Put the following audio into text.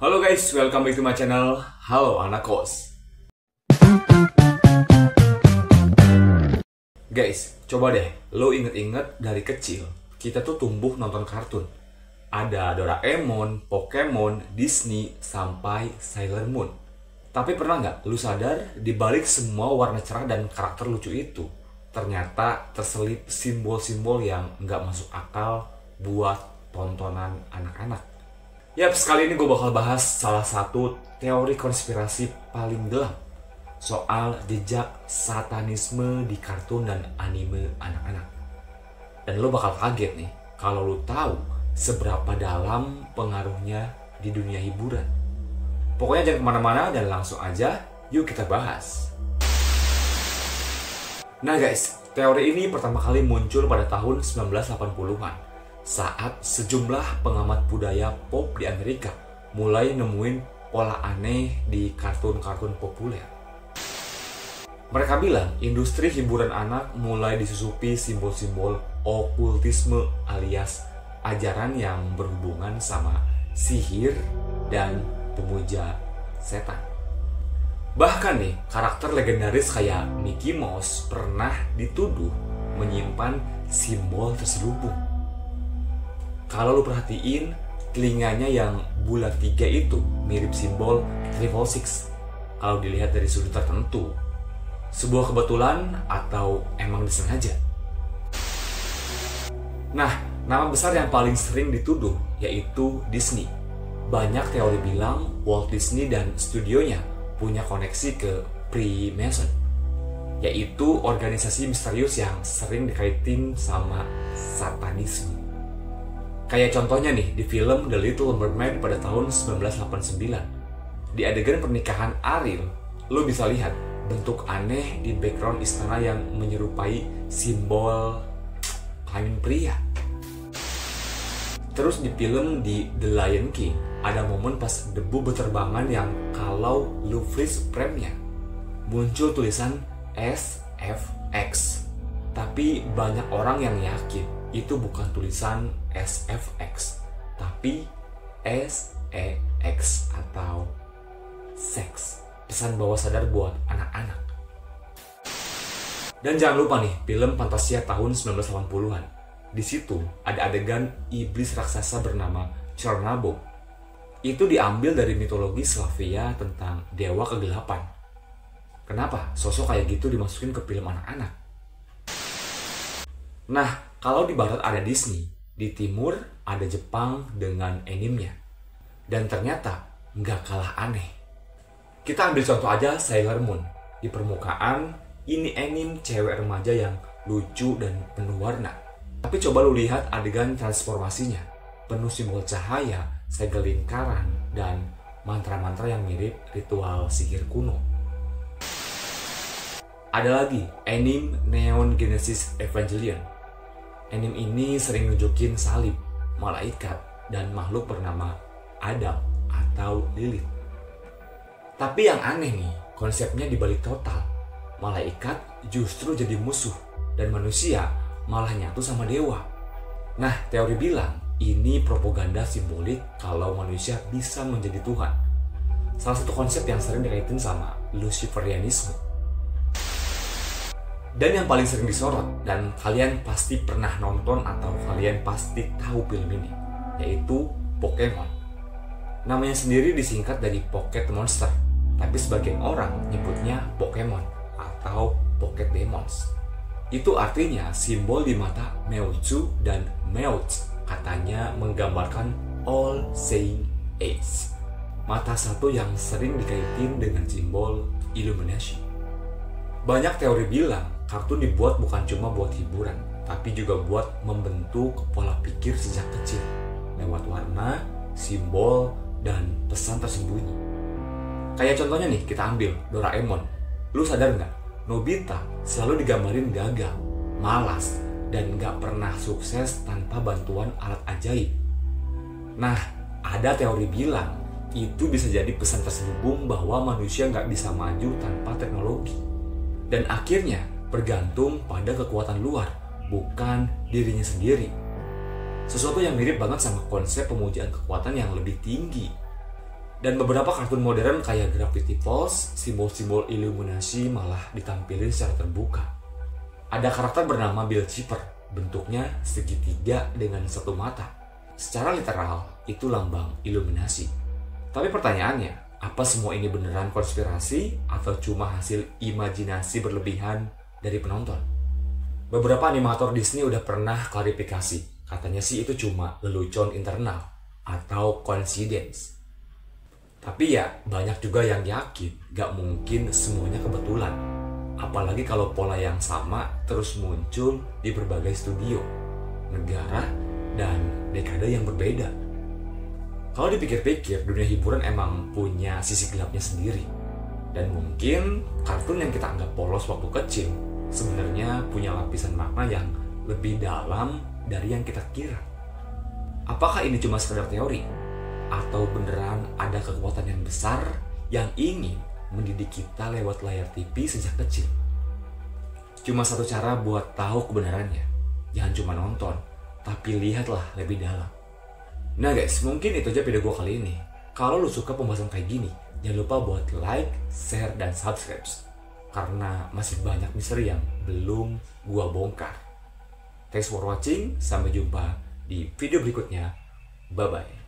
Halo guys, welcome back to my channel. Halo anak kos. Guys, coba deh lo inget-inget dari kecil kita tuh tumbuh nonton kartun. Ada Doraemon, Pokemon, Disney, sampai Sailor Moon. Tapi pernah nggak lu sadar di balik semua warna cerah dan karakter lucu itu ternyata terselip simbol-simbol yang nggak masuk akal buat tontonan anak-anak? Yap, sekali ini gue bakal bahas salah satu teori konspirasi paling gelap soal jejak satanisme di kartun dan anime anak-anak. Dan lo bakal kaget nih kalau lo tahu seberapa dalam pengaruhnya di dunia hiburan. Pokoknya jangan kemana-mana dan langsung aja yuk kita bahas. Nah guys, teori ini pertama kali muncul pada tahun 1980-an. Saat sejumlah pengamat budaya pop di Amerika mulai nemuin pola aneh di kartun-kartun populer. Mereka bilang industri hiburan anak mulai disusupi simbol-simbol okultisme alias ajaran yang berhubungan sama sihir dan pemuja setan. Bahkan nih, karakter legendaris kayak Mickey Mouse pernah dituduh menyimpan simbol terselubung. Kalau lu perhatiin, telinganya yang bulat 3 itu mirip simbol Triple Six kalau dilihat dari sudut tertentu. Sebuah kebetulan atau emang disengaja? Nah, nama besar yang paling sering dituduh yaitu Disney. Banyak teori bilang Walt Disney dan studionya punya koneksi ke Freemason, yaitu organisasi misterius yang sering dikaitin sama satanisme. Kayak contohnya nih di film The Little Mermaid pada tahun 1989. Di adegan pernikahan Ariel, lo bisa lihat bentuk aneh di background istana yang menyerupai simbol kelamin pria. Terus di film di The Lion King, ada momen pas debu berterbangan yang kalau lo freeze frame-nya, muncul tulisan SFX. Tapi banyak orang yang yakin itu bukan tulisan SFX, tapi SEX atau seks, pesan bawah sadar buat anak-anak. Dan jangan lupa nih, film Fantasia tahun 1980-an. Di situ ada adegan iblis raksasa bernama Chernabog. Itu diambil dari mitologi Slavia tentang dewa kegelapan. Kenapa sosok kayak gitu dimasukin ke film anak-anak? Nah, kalau di barat ada Disney, di timur ada Jepang dengan animenya. Dan ternyata nggak kalah aneh. Kita ambil contoh aja Sailor Moon. Di permukaan, ini anime cewek remaja yang lucu dan penuh warna. Tapi coba lu lihat adegan transformasinya. Penuh simbol cahaya, segel lingkaran, dan mantra-mantra yang mirip ritual sihir kuno. Ada lagi, anime Neon Genesis Evangelion. Anime ini sering nunjukin salib, malaikat, dan makhluk bernama Adam atau Lilith. Tapi yang aneh nih, konsepnya dibalik total. Malaikat justru jadi musuh, dan manusia malah nyatu sama dewa. Nah, teori bilang ini propaganda simbolik kalau manusia bisa menjadi Tuhan. Salah satu konsep yang sering dikaitin sama Luciferianisme. Dan yang paling sering disorot, dan kalian pasti pernah nonton atau kalian pasti tahu film ini, yaitu Pokemon. Namanya sendiri disingkat dari Pocket Monster, tapi sebagian orang nyebutnya Pokemon atau Pocket Demons. Itu artinya simbol di mata Mewtwo dan Meowth katanya menggambarkan All Seeing Eyes. Mata satu yang sering dikaitin dengan simbol Illumination. Banyak teori bilang kartun dibuat bukan cuma buat hiburan, tapi juga buat membentuk pola pikir sejak kecil lewat warna, simbol, dan pesan tersembunyi. Kayak contohnya nih, kita ambil Doraemon. Lu sadar nggak? Nobita selalu digambarin gagal, malas, dan nggak pernah sukses tanpa bantuan alat ajaib. Nah, ada teori bilang itu bisa jadi pesan terselubung bahwa manusia nggak bisa maju tanpa teknologi. Dan akhirnya bergantung pada kekuatan luar, bukan dirinya sendiri. Sesuatu yang mirip banget sama konsep pemujaan kekuatan yang lebih tinggi. Dan beberapa kartun modern kayak Gravity Falls, simbol-simbol Illuminati malah ditampilin secara terbuka. Ada karakter bernama Bill Cheever, bentuknya segitiga dengan satu mata. Secara literal, itu lambang Illuminati. Tapi pertanyaannya, apa semua ini beneran konspirasi atau cuma hasil imajinasi berlebihan dari penonton? Beberapa animator Disney udah pernah klarifikasi, katanya sih itu cuma lelucon internal atau coincidence. Tapi ya banyak juga yang yakin gak mungkin semuanya kebetulan. Apalagi kalau pola yang sama terus muncul di berbagai studio, negara, dan dekade yang berbeda. Kalau dipikir-pikir, dunia hiburan emang punya sisi gelapnya sendiri. Dan mungkin kartun yang kita anggap polos waktu kecil sebenarnya punya lapisan makna yang lebih dalam dari yang kita kira. Apakah ini cuma sekedar teori? Atau beneran ada kekuatan yang besar yang ingin mendidik kita lewat layar TV sejak kecil? Cuma satu cara buat tahu kebenarannya. Jangan cuma nonton, tapi lihatlah lebih dalam. Nah guys, mungkin itu aja video gue kali ini. Kalau lu suka pembahasan kayak gini, jangan lupa buat like, share, dan subscribe. Karena masih banyak misteri yang belum gua bongkar. Thanks for watching, sampai jumpa di video berikutnya. Bye-bye.